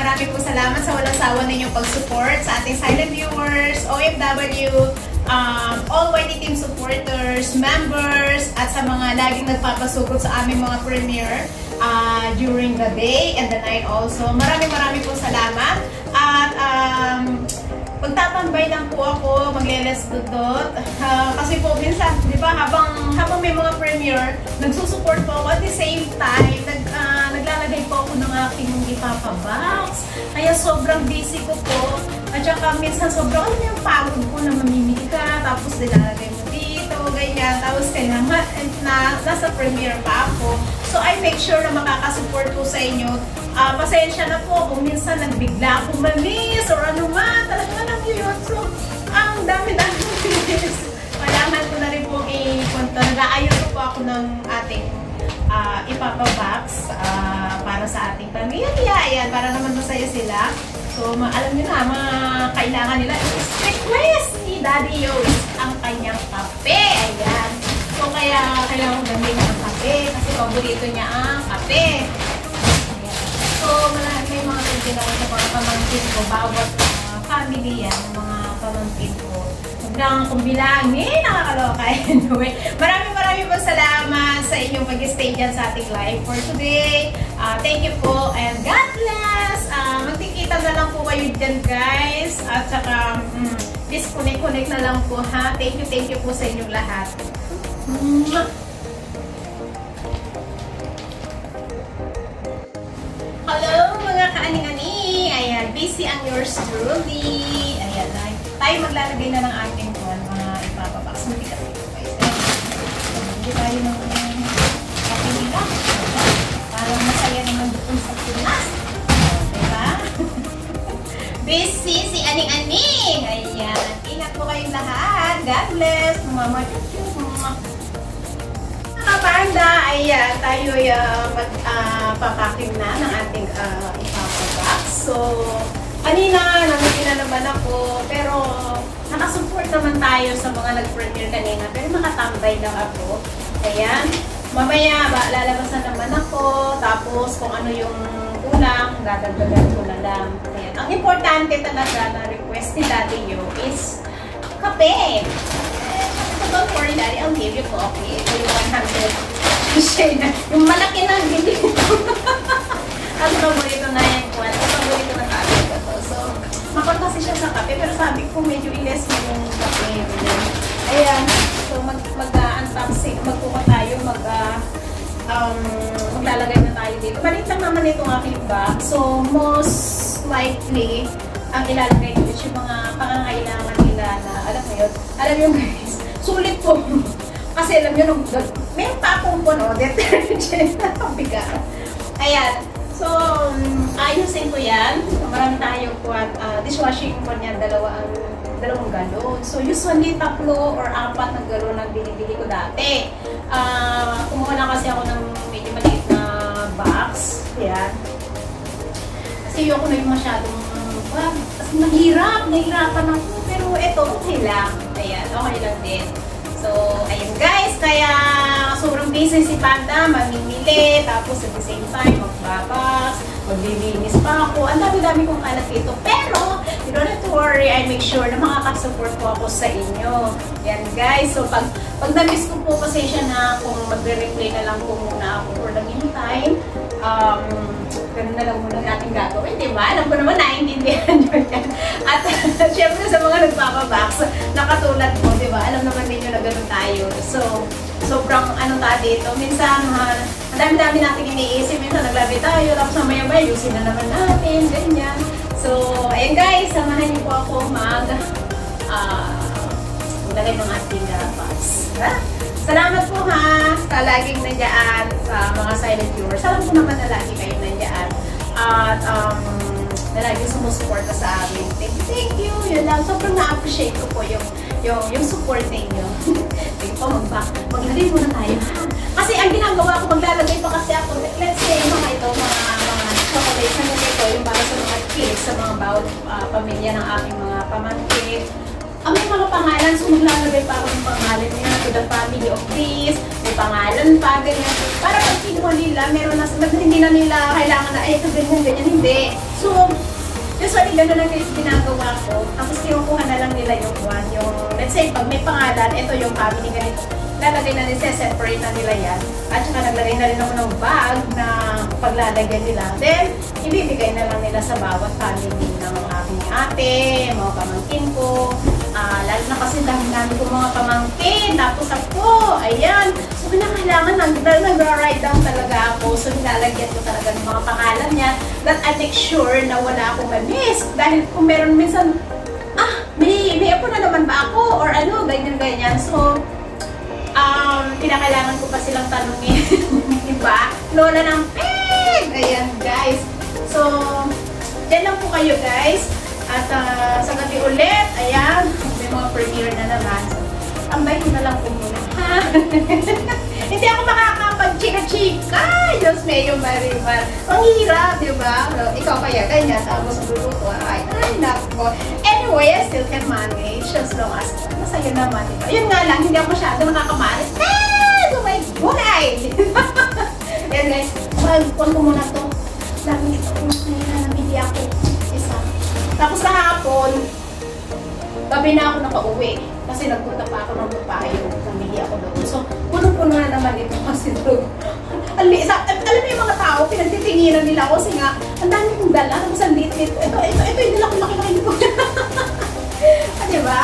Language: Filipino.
marami po salamat sa walang sawa ninyong pag-support sa ating silent viewers, OFW, all YT team supporters, members, at sa mga laging nagpapasugod sa aming mga premiere during the day and the night also. Maraming po salamat. At magtatambay lang po ako, magle-let's dudot. Kasi po minsan, di ba, habang may mga premiere, nagsusupport po ako at the same time, naglalagay po ako ng aking ipapabox. Kaya sobrang busy ko po. At saka minsan sobrang yung pagod po na mamimili ka, tapos nilalagay mo dito, ganyan. Tapos kailangan nasa premiere pa ako. So I make sure na makakasupport po sa inyo. Pasensya na po kung minsan nagbigla akong ma-miss or ano man, talaga lang yun. So, ang dami-dami miss. Kailangan ko na rin po i-punta. Nag-aayos po ako ng ating ipapabox para sa ating pamilya. Ayan, para naman masaya sila. So, alam nyo na, mga kailangan nila is request ni Daddy Yo is ang kanyang kape. Ayan. So, kaya kailangan ko gamitin ng kape kasi paborito niya ang kape. So, may mga pwede na sa mga pamangkin ko. Bawat family yan, mga pamangkin ko. Huwag lang kung bilangin, nakakaloka. Anyway, maraming po salamat sa inyong pag-stay dyan sa ating live for today. Thank you po and God bless! Magkikita na lang po kayo dyan, guys. At saka, disconnect na lang po, ha? Thank you po sa inyong lahat. Hello mga kaaning-ani! Ayan, busy ang yours truly. Ayan, tayo maglalagay na ng ating mga ipapabox. Hindi kasi ito guys. Hindi tayo ng kape nila. Parang masaya naman doon sa Pinas. Diba? Busy si aning-aning! Ayan, ingat po kayong lahat. God bless! Mama, Panda, ayan, tayo magpapaking na ng ating ipapabox. So, kanina, namili na naman ako, pero nakasupport naman tayo sa mga nag-premiere kanina, pero nakatambay lang ako. Ayan, mamaya, lalabas na naman ako, tapos kung ano yung kulang, dadagdagan ko na lang. Ayan, ang importante talaga na request ni Daddy Yo is kape. Don't worry, Daddy, I'll give you coffee. Ito yung 100 shade na. Yung malaki na bili ko. Kasi paborito na yan ko. At paborito na kape ko to. So, makon kasi siya sa kape. Pero sabi ko, medyo iles mo yung kape. Ayan. So, mag-unboxing. Magkuha tayo. Maglalagay na tayo dito. Malit lang naman itong aking box. So, most likely, ang ilalagay dito yung mga pangangailangan nila na, alam mo yun? Alam mo guys, sulit po. Kasi alam nyo, may tapong po, no? Detergent na bigat. Ayan. So, ayusin ko yan. So, marami tayo po at dishwashing po niyan, dalawang galon. So, usually, 3 or 4 na galon ang binibili ko dati. Kumuha lang kasi ako ng medyo maliit na box. Ayan. Kasi ayoko na yung masyadong, kasi nahirapan ako. Pero ito, okay lang. Ayan, okay lang din. So, ayun guys, kaya sobrang busy si Panda, mamimili, tapos at the same time, magbabox, maglilinis pa ako. Ang dami-dami kong kalat dito. Pero, you don't have to worry, I make sure na makaka-support po ako sa inyo. Yan guys, so pag na-miss ko po kasi siya na kung magre-replay na lang po muna ako for the meantime, ganun na lang muna natin gagawin, di ba? Alam ko naman, naiintindihan nyo yan. At syempre sa mga nagpapabox, nakatulad mo, di ba? Alam naman ninyo na ganun tayo. So, sobrang ano tayo dito. Minsan, ang dami-dami natin iniisip. Minsan naglabi tayo, tapos mamaya-maya, ayusin na naman natin, ganyan. So, ayun guys, samahan niyo po ako maglagay ng ating box. Salamat po ha sa laging nandiyan sa mga silent viewers. Alam ko naman na lagi kayo nandiyan. At na lagi sumusuporta sa amin. Thank you. Yun lang. Sobrang na-appreciate ko po yung support ninyo. Thank po, maglagay muna tayo ha. Kasi ang ginagawa ko, maglalagay pa kasi ako. Let's say, mga chocolate na nito, yung para sa mga kids, sa mga bawat pamilya ng aking mga pamangkin. May mga pangalan, so maglalagay pa ako ng pangalan niya to the family of this, may pangalan pa, ganyan. Para pag kinuha nila, meron na, hindi na nila kailangan na, ito, ganyan, hindi. So, usually, gano'n lang yung ginagawa ko. Tapos, kinukuha na lang nila yung one. Yung, let's say, pag may pangalan, ito yung family ganito. Lalagay na nila, separate na nila yan. At saka naglagay na rin ako ng bag na paglalagyan nila. Then, ibibigay na lang nila sa bawat family ng aking ate, mga pamangkin ko. Lalo na kasi dami ko mga pamangkin. Tapos ako, ayan. So, kailangan nagra-write down talaga ako. So, nilalagyan ko talaga ng mga pangalan niya that I make sure na wala akong ma-miss. Dahil kung meron minsan, may ako na naman ba ako? Or ano, ganyan-ganyan. So, kinakailangan ko pa silang tanungin. Diba? Lola ng peg! Ayan, guys. So, dyan lang po kayo, guys. At sa gabi ulit, ayan, may mga premiere na naman. So, tambay ko na lang po muna. Hindi ako makakapag-chika-chika. Diyos mayo, Marimar. Ang hirap, diba? Ikaw kaya ganyan, tapos ang luluto. Ay, nako. Anyway, I still can manage as long as masaya naman, diba? Yun nga lang, hindi ako masyado nakakamaris. Oh my God! Ayan guys, magpuan ko muna to. Lagi ito, hindi ako isa. Tapos kahapon, gabi na ako nakauwi. Kasi nagpunta pa ako ng Bupayo. Namili ako doon. So, puno-puno na naman ito kasi doon. Alam mo yung mga tao, pinagtitinginan nila ako kasi nga, ang dami kong dala. Tapos ang lit-lit. Ito yung dala ko laki-laki nito. Diba?